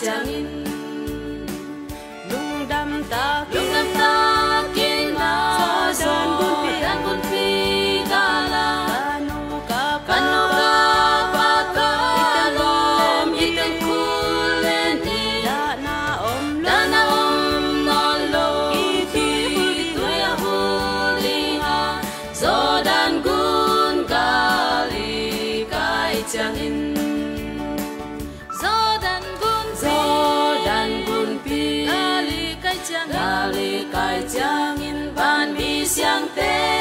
changin lung dam ta kin na son bun pi gala kanu ka pa lom iteng kulen ni dana om non lo ki tuya huli ha zodan gun kali kai changin zodan gun pi kali kai changin ban bi siang te